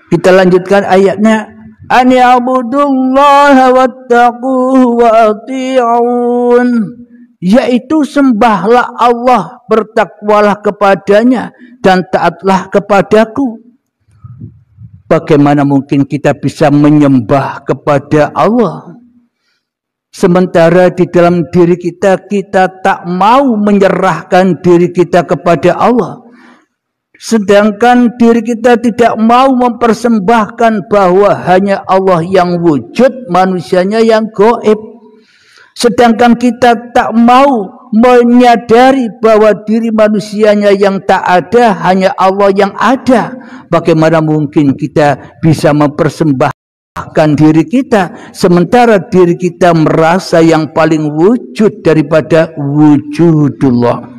Kita lanjutkan ayatnya. An ya'budullaha wattaquhu wa ati'un. Yaitu sembahlah Allah, bertakwalah kepadanya dan taatlah kepadaku. Bagaimana mungkin kita bisa menyembah kepada Allah sementara di dalam diri kita tak mau menyerahkan diri kita kepada Allah, sedangkan diri kita tidak mau mempersembahkan bahwa hanya Allah yang wujud, manusianya yang gaib. Sedangkan kita tak mau menyadari bahwa diri manusianya yang tak ada, hanya Allah yang ada. Bagaimana mungkin kita bisa mempersembahkan diri kita sementara diri kita merasa yang paling wujud daripada wujudullah?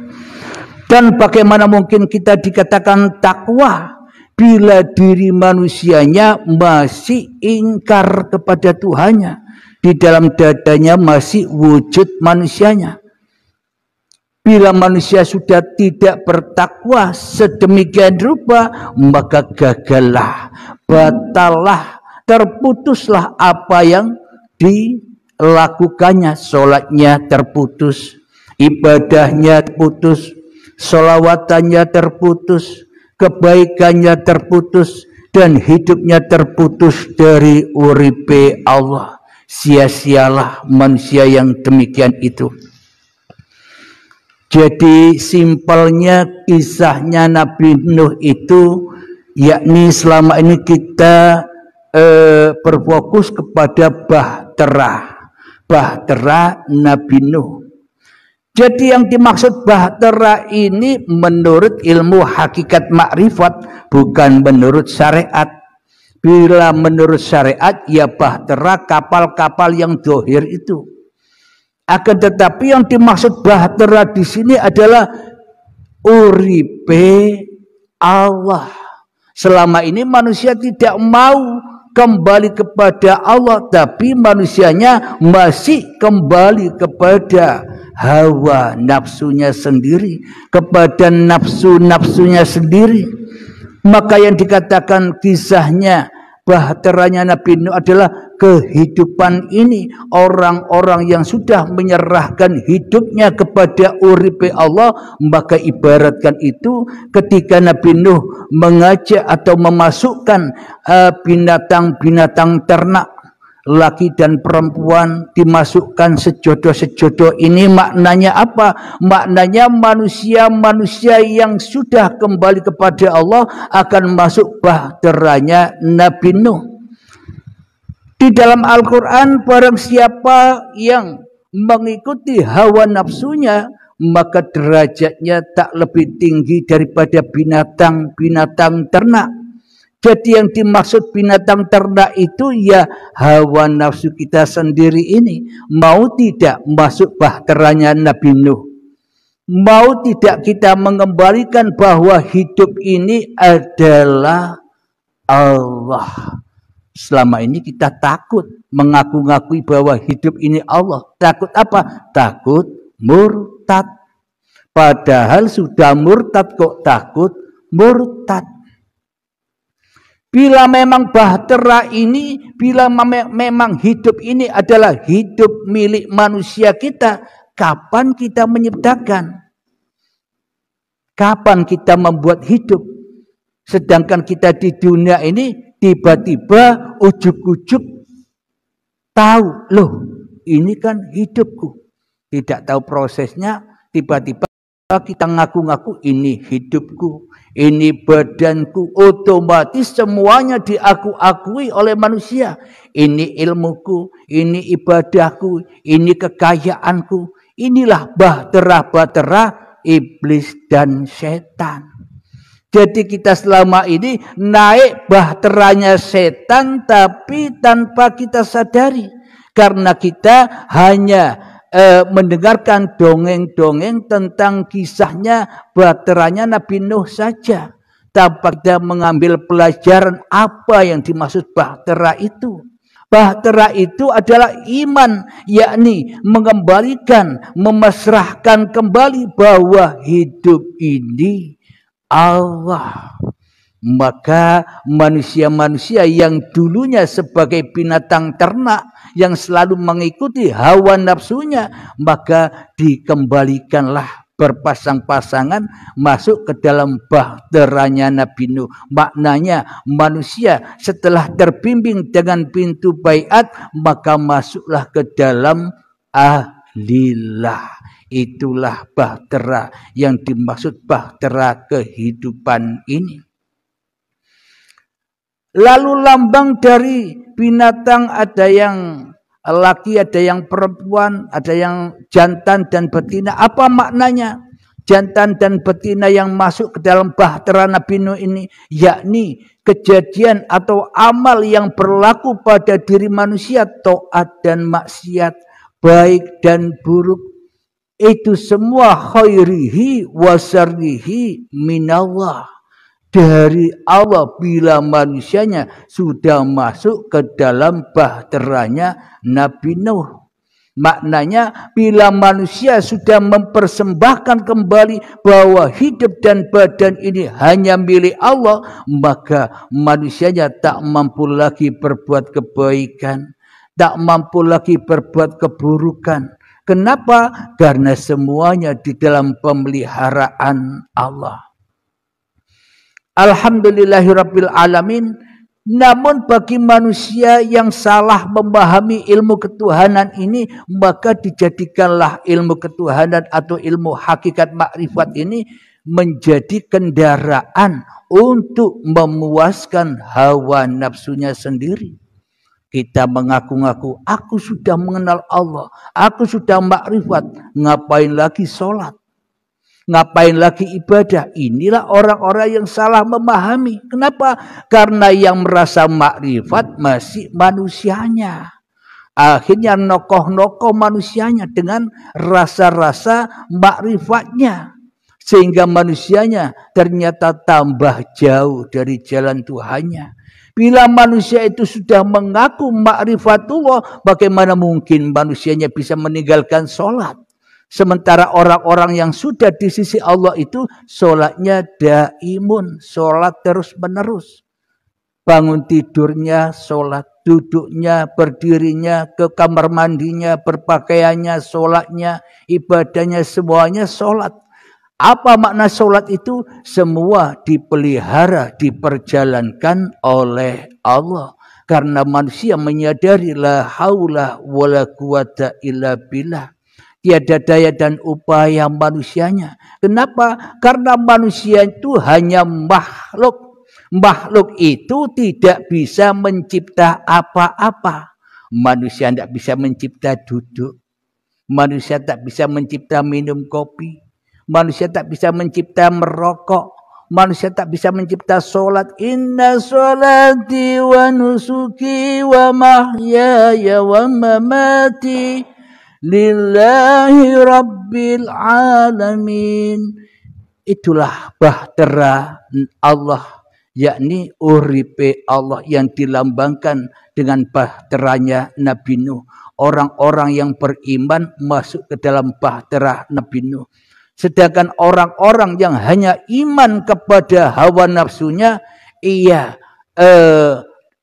Dan bagaimana mungkin kita dikatakan takwa bila diri manusianya masih ingkar kepada Tuhannya, di dalam dadanya masih wujud manusianya? Bila manusia sudah tidak bertakwa sedemikian rupa, maka gagallah, batallah, terputuslah apa yang dilakukannya. Sholatnya terputus, ibadahnya terputus, sholawatannya terputus, kebaikannya terputus, dan hidupnya terputus dari uripe Allah. Sia-sialah manusia yang demikian itu. Jadi simpelnya kisahnya Nabi Nuh itu, yakni selama ini kita berfokus kepada bahtera Nabi Nuh. Jadi yang dimaksud bahtera ini menurut ilmu hakikat makrifat, bukan menurut syariat. Bila menurut syariat, ya bahtera kapal-kapal yang dohir itu. Akan tetapi yang dimaksud bahtera di sini adalah uripe Allah. Selama ini manusia tidak mau kembali kepada Allah, tapi manusianya masih kembali kepada hawa nafsunya sendiri, kepada nafsu-nafsunya sendiri. Maka yang dikatakan kisahnya bahteranya Nabi Nuh adalah kehidupan ini. Orang-orang yang sudah menyerahkan hidupnya kepada uripe Allah, maka ibaratkan itu ketika Nabi Nuh mengajak atau memasukkan binatang-binatang ternak, laki dan perempuan, dimasukkan sejodoh-sejodoh ini. Maknanya apa? Maknanya manusia-manusia yang sudah kembali kepada Allah akan masuk bahteranya Nabi Nuh. Di dalam Al-Quran, barang siapa yang mengikuti hawa nafsunya, maka derajatnya tak lebih tinggi daripada binatang-binatang ternak. Jadi yang dimaksud binatang ternak itu ya hawa nafsu kita sendiri ini. Mau tidak masuk bahteranya Nabi Nuh? Mau tidak kita mengembalikan bahwa hidup ini adalah Allah? Selama ini kita takut mengaku-ngakui bahwa hidup ini Allah. Takut apa? Takut murtad. Padahal sudah murtad kok takut murtad. Bila memang bahtera ini, bila memang hidup ini adalah hidup milik manusia kita, kapan kita menyiptakan? Kapan kita membuat hidup? Sedangkan kita di dunia ini tiba-tiba ujuk-ujuk tahu, loh ini kan hidupku. Tidak tahu prosesnya, tiba-tiba kita ngaku-ngaku ini hidupku, ini badanku. Otomatis semuanya diaku-akui oleh manusia. Ini ilmuku, ini ibadahku, ini kekayaanku. Inilah bahtera-bahtera iblis dan setan. Jadi kita selama ini naik bahteranya setan, tapi tanpa kita sadari. Karena kita hanya mendengarkan dongeng-dongeng tentang kisahnya bahteranya Nabi Nuh saja, tanpa kita mengambil pelajaran apa yang dimaksud bahtera itu. Bahtera itu adalah iman, yakni mengembalikan, memasrahkan kembali bahwa hidup ini Allah. Maka manusia-manusia yang dulunya sebagai binatang ternak yang selalu mengikuti hawa nafsunya, maka dikembalikanlah berpasang-pasangan masuk ke dalam bahteranya Nabi Nuh. Maknanya manusia setelah terbimbing dengan pintu baiat, maka masuklah ke dalam ahlillah. Itulah bahtera yang dimaksud bahtera kehidupan ini. Lalu lambang dari binatang ada yang laki, ada yang perempuan, ada yang jantan dan betina. Apa maknanya? Jantan dan betina yang masuk ke dalam bahtera Nabi Nuh ini, yakni kejadian atau amal yang berlaku pada diri manusia, taat dan maksiat, baik dan buruk. Itu semua khairihi wa syarrihi minallah. Dari Allah bila manusianya sudah masuk ke dalam bahteranya Nabi Nuh. Maknanya bila manusia sudah mempersembahkan kembali bahwa hidup dan badan ini hanya milik Allah, maka manusianya tak mampu lagi berbuat kebaikan, tak mampu lagi berbuat keburukan. Kenapa? Karena semuanya di dalam pemeliharaan Allah. Alhamdulillahirabbil alamin. Namun bagi manusia yang salah memahami ilmu ketuhanan ini, maka dijadikanlah ilmu ketuhanan atau ilmu hakikat makrifat ini menjadi kendaraan untuk memuaskan hawa nafsunya sendiri. Kita mengaku-ngaku, aku sudah mengenal Allah, aku sudah makrifat, ngapain lagi sholat? Ngapain lagi ibadah? Inilah orang-orang yang salah memahami. Kenapa? Karena yang merasa makrifat masih manusianya. Akhirnya nokoh-nokoh manusianya dengan rasa-rasa makrifatnya. Sehingga manusianya ternyata tambah jauh dari jalan Tuhannya. Bila manusia itu sudah mengaku makrifatullah, bagaimana mungkin manusianya bisa meninggalkan sholat? Sementara orang-orang yang sudah di sisi Allah itu sholatnya daimun, sholat terus menerus. Bangun tidurnya sholat, duduknya, berdirinya, ke kamar mandinya, berpakaiannya, sholatnya, ibadahnya, semuanya sholat. Apa makna sholat itu? Semua dipelihara, diperjalankan oleh Allah. Karena manusia menyadari la haula wala quwata illa billah. Tiada daya dan upaya manusianya. Kenapa? Karena manusia itu hanya makhluk. Makhluk itu tidak bisa mencipta apa-apa. Manusia tidak bisa mencipta duduk. Manusia tak bisa mencipta minum kopi. Manusia tak bisa mencipta merokok. Manusia tak bisa mencipta sholat. Inna sholati wa nusuki wa mahyaya wa mamati lillahi rabbil alamin. Itulah bahtera Allah, yakni uripe Allah yang dilambangkan dengan bahteranya Nabi Nuh. Orang-orang yang beriman masuk ke dalam bahtera Nabi Nuh. Sedangkan orang-orang yang hanya iman kepada hawa nafsunya, ia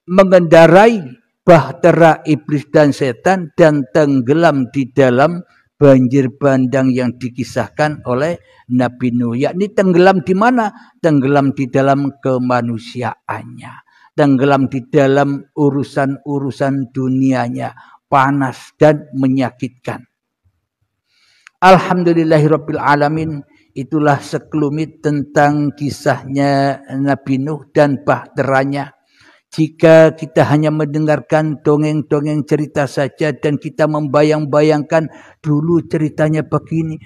mengendarai bahtera iblis dan setan dan tenggelam di dalam banjir bandang yang dikisahkan oleh Nabi Nuh. Yakni tenggelam di mana? Tenggelam di dalam kemanusiaannya. Tenggelam di dalam urusan-urusan dunianya. Panas dan menyakitkan. Alhamdulillahirabbil alamin. Itulah sekelumit tentang kisahnya Nabi Nuh dan bahteranya. Jika kita hanya mendengarkan dongeng-dongeng cerita saja dan kita membayang-bayangkan dulu ceritanya begini,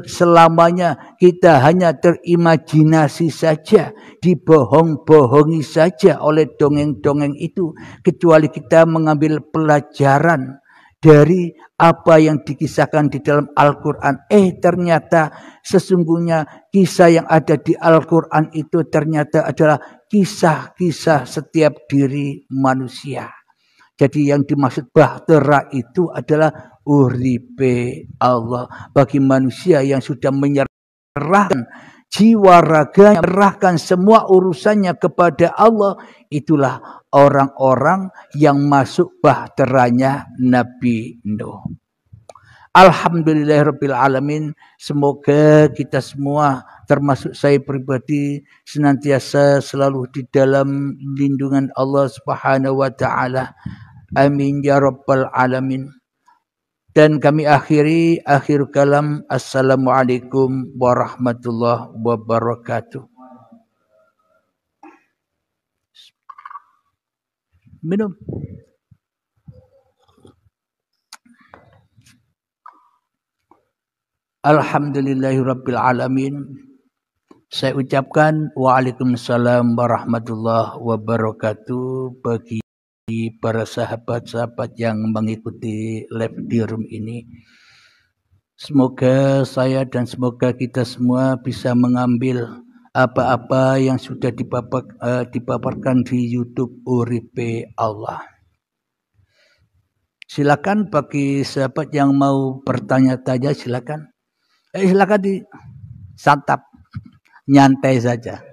selamanya kita hanya terimajinasi saja, dibohong-bohongi saja oleh dongeng-dongeng itu, kecuali kita mengambil pelajaran dari apa yang dikisahkan di dalam Al-Quran. Ternyata sesungguhnya kisah yang ada di Al-Quran itu ternyata adalah kisah-kisah setiap diri manusia. Jadi yang dimaksud bahtera itu adalah uripe Allah. Bagi manusia yang sudah menyerahkan jiwa raganya, menyerahkan semua urusannya kepada Allah, itulah orang-orang yang masuk bahteranya Nabi Nuh. Alhamdulillahirabbil alamin. Semoga kita semua termasuk saya pribadi senantiasa selalu di dalam lindungan Allah Subhanahu wa taala. Amin ya rabbal alamin. Dan kami akhiri akhir kalam. Assalamualaikum warahmatullahi wabarakatuh. Minum. Alhamdulillahirabbil alamin. Saya ucapkan waalaikumsalam warahmatullahi wabarakatuh bagi para sahabat-sahabat yang mengikuti live di room ini. Semoga saya dan semoga kita semua bisa mengambil apa-apa yang sudah dipaparkan di YouTube Uripe Allah. Silakan bagi sahabat yang mau bertanya-tanya, silakan. Silakan disantap, nyantai saja.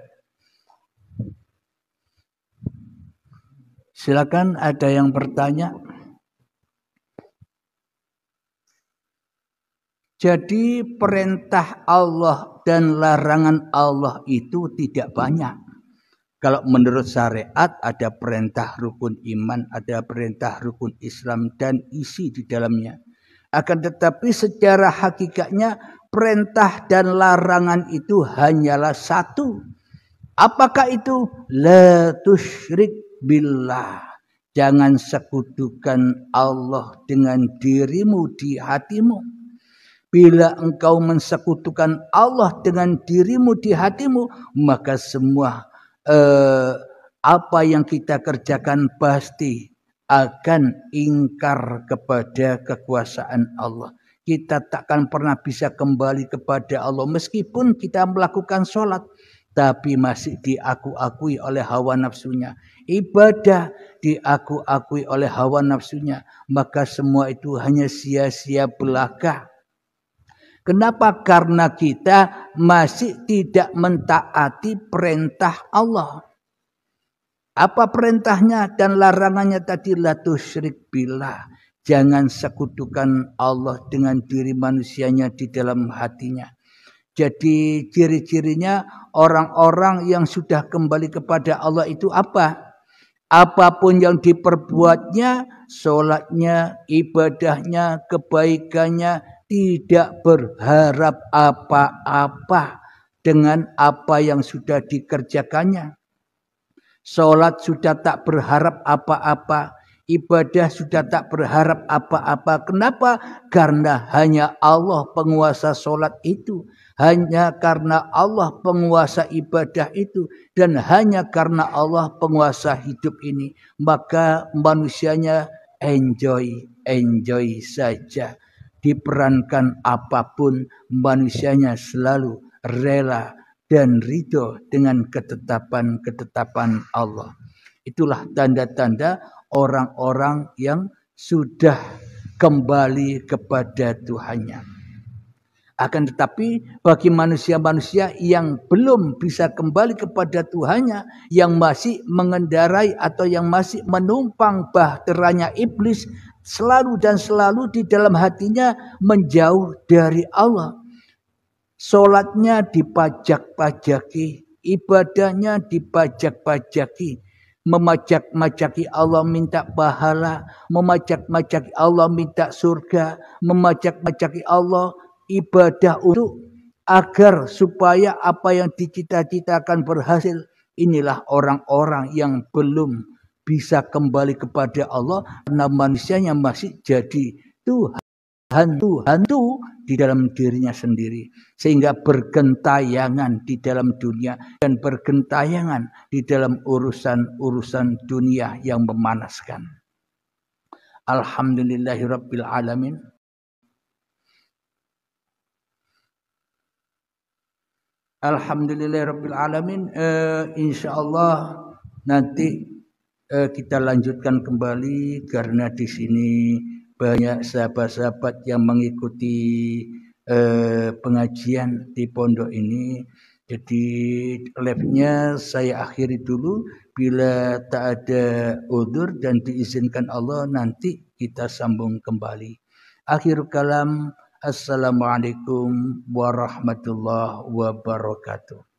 Silakan, ada yang bertanya. Jadi perintah Allah dan larangan Allah itu tidak banyak. Kalau menurut syariat ada perintah rukun iman, ada perintah rukun Islam dan isi di dalamnya. Akan tetapi secara hakikatnya perintah dan larangan itu hanyalah satu. Apakah itu? La tusyrik billah. Jangan sekutukan Allah dengan dirimu di hatimu. Bila engkau mensekutukan Allah dengan dirimu di hatimu, maka semua apa yang kita kerjakan pasti akan ingkar kepada kekuasaan Allah. Kita takkan pernah bisa kembali kepada Allah meskipun kita melakukan sholat, tapi masih diaku-akui oleh hawa nafsunya. Ibadah diaku-akui oleh hawa nafsunya, maka semua itu hanya sia-sia belaka. Kenapa? Karena kita masih tidak mentaati perintah Allah. Apa perintahnya dan larangannya tadi? La tusyrik billah. Jangan sekutukan Allah dengan diri manusianya di dalam hatinya. Jadi ciri-cirinya orang-orang yang sudah kembali kepada Allah itu apa? Apapun yang diperbuatnya, sholatnya, ibadahnya, kebaikannya, tidak berharap apa-apa dengan apa yang sudah dikerjakannya. Sholat sudah tak berharap apa-apa. Ibadah sudah tak berharap apa-apa. Kenapa? Karena hanya Allah penguasa sholat itu. Hanya karena Allah penguasa ibadah itu. Dan hanya karena Allah penguasa hidup ini. Maka manusianya enjoy saja. Diperankan apapun, manusianya selalu rela dan ridho dengan ketetapan Allah. Itulah tanda-tanda orang-orang yang sudah kembali kepada Tuhannya. Akan tetapi bagi manusia-manusia yang belum bisa kembali kepada Tuhannya, yang masih mengendarai atau yang masih menumpang bahteranya iblis, selalu dan selalu di dalam hatinya menjauh dari Allah. Sholatnya dipajak-pajaki, ibadahnya dipajak-pajaki, memajak-majaki Allah minta pahala, memajak-majaki Allah minta surga, memajak-majaki Allah ibadah untuk agar supaya apa yang dicita-citakan berhasil. Inilah orang-orang yang belum bisa kembali kepada Allah karena manusianya masih jadi hantu di dalam dirinya sendiri, sehingga bergentayangan di dalam dunia dan bergentayangan di dalam urusan-urusan dunia yang memanaskan. Alhamdulillahirabbil alamin. Alhamdulillahirabbil alamin. Insyaallah nanti kita lanjutkan kembali karena di sini banyak sahabat-sahabat yang mengikuti pengajian di pondok ini. Jadi live-nya saya akhiri dulu. Bila tak ada udzur dan diizinkan Allah, nanti kita sambung kembali. Akhir kalam, assalamualaikum warahmatullahi wabarakatuh.